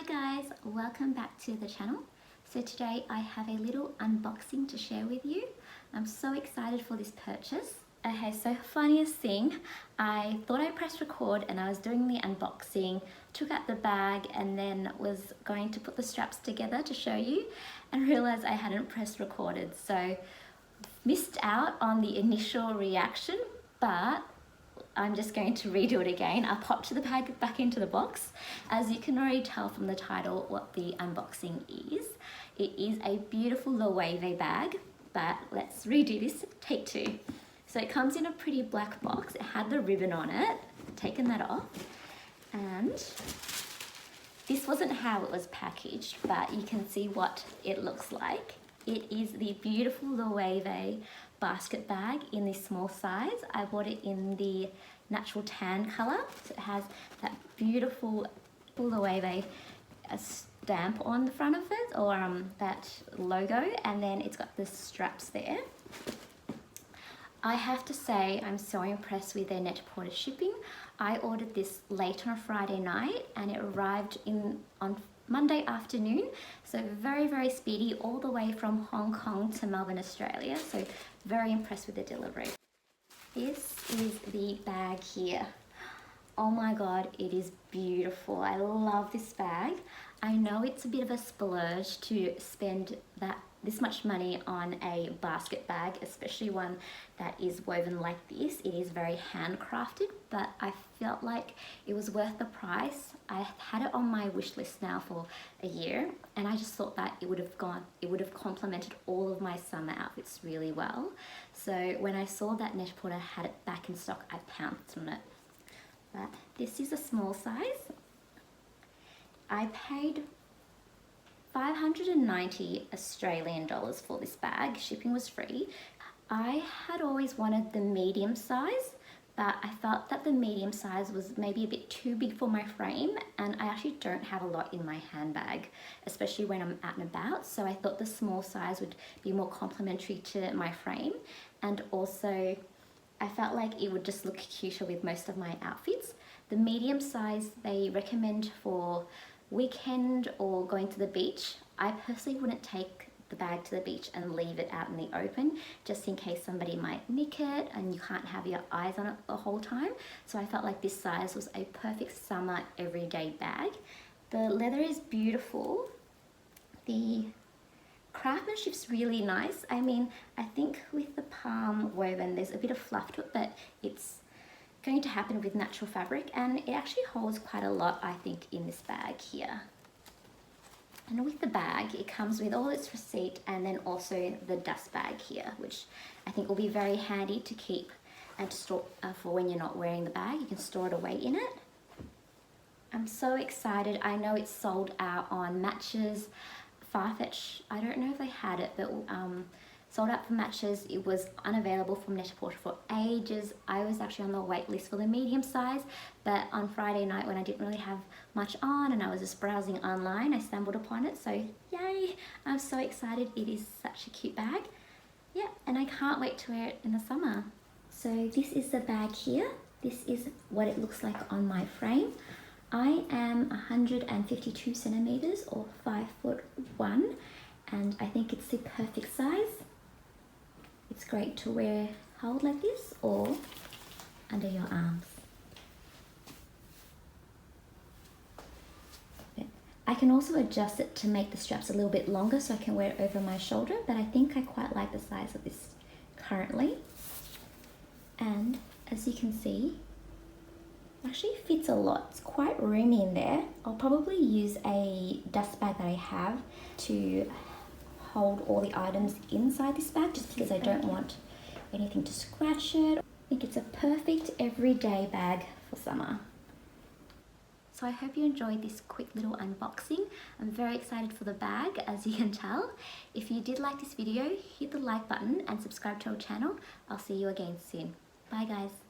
Hi guys, welcome back to the channel. So today I have a little unboxing to share with you. I'm so excited for this purchase. Okay, so funniest thing, I thought I pressed record and I was doing the unboxing, took out the bag and then was going to put the straps together to show you and realized I hadn't pressed recorded. So missed out on the initial reaction, but I'm just going to redo it again. I popped the bag back into the box. As you can already tell from the title what the unboxing is. It is a beautiful Loewe bag, but let's redo this, take two. So it comes in a pretty black box. It had the ribbon on it, taken that off. And this wasn't how it was packaged, but you can see what it looks like. It is the beautiful Loewe basket bag in this small size. I bought it in the natural tan color. So it has that beautiful Loewe stamp on the front of it, or that logo, and then it's got the straps there. I have to say I'm so impressed with their net porter shipping. I ordered this late on a Friday night and it arrived on Monday afternoon, so very speedy, all the way from Hong Kong to Melbourne, Australia. So very impressed with the delivery. This is the bag here. Oh my god, it is beautiful. I love this bag. I know it's a bit of a splurge to spend this much money on a basket bag, especially one that is woven like this. It is very handcrafted, but I felt like it was worth the price. I had it on my wish list now for a year, and I just thought that it would have complemented all of my summer outfits really well. So when I saw that Net-a-Porter had it back in stock, I pounced on it. But this is a small size. I paid 590 Australian dollars for this bag. Shipping was free. I had always wanted the medium size, but I felt that the medium size was maybe a bit too big for my frame, and I actually don't have a lot in my handbag, especially when I'm out and about. So I thought the small size would be more complementary to my frame, and also I felt like it would just look cuter with most of my outfits. The medium size they recommend for weekend or going to the beach. I personally wouldn't take the bag to the beach and leave it out in the open, just in case somebody might nick it and you can't have your eyes on it the whole time. So I felt like this size was a perfect summer everyday bag. The leather is beautiful. The craftsmanship's really nice. I mean, I think with the palm woven there's a bit of fluff to it, but it's going to happen with natural fabric, and it actually holds quite a lot, I think, in this bag here. And with the bag, it comes with all its receipt and then also the dust bag here, which I think will be very handy to keep and to store for when you're not wearing the bag. You can store it away in it. I'm so excited. I know it's sold out on Matches, Farfetch. I don't know if they had it, but sold out for Matches. It was unavailable from Net-a-Porter for ages. I was actually on the wait list for the medium size, but on Friday night when I didn't really have much on and I was just browsing online, I stumbled upon it. So yay, I'm so excited. It is such a cute bag. Yeah, and I can't wait to wear it in the summer. So this is the bag here. This is what it looks like on my frame. I am 152 centimeters or 5'1", and I think it's the perfect size. It's great to wear held like this or under your arms. I can also adjust it to make the straps a little bit longer so I can wear it over my shoulder, but I think I quite like the size of this currently. And as you can see, it actually fits a lot. It's quite roomy in there. I'll probably use a dust bag that I have to hold all the items inside this bag, just because I don't want anything to scratch it. I think it's a perfect everyday bag for summer. So I hope you enjoyed this quick little unboxing. I'm very excited for the bag, as you can tell. If you did like this video, hit the like button and subscribe to our channel. I'll see you again soon. Bye guys.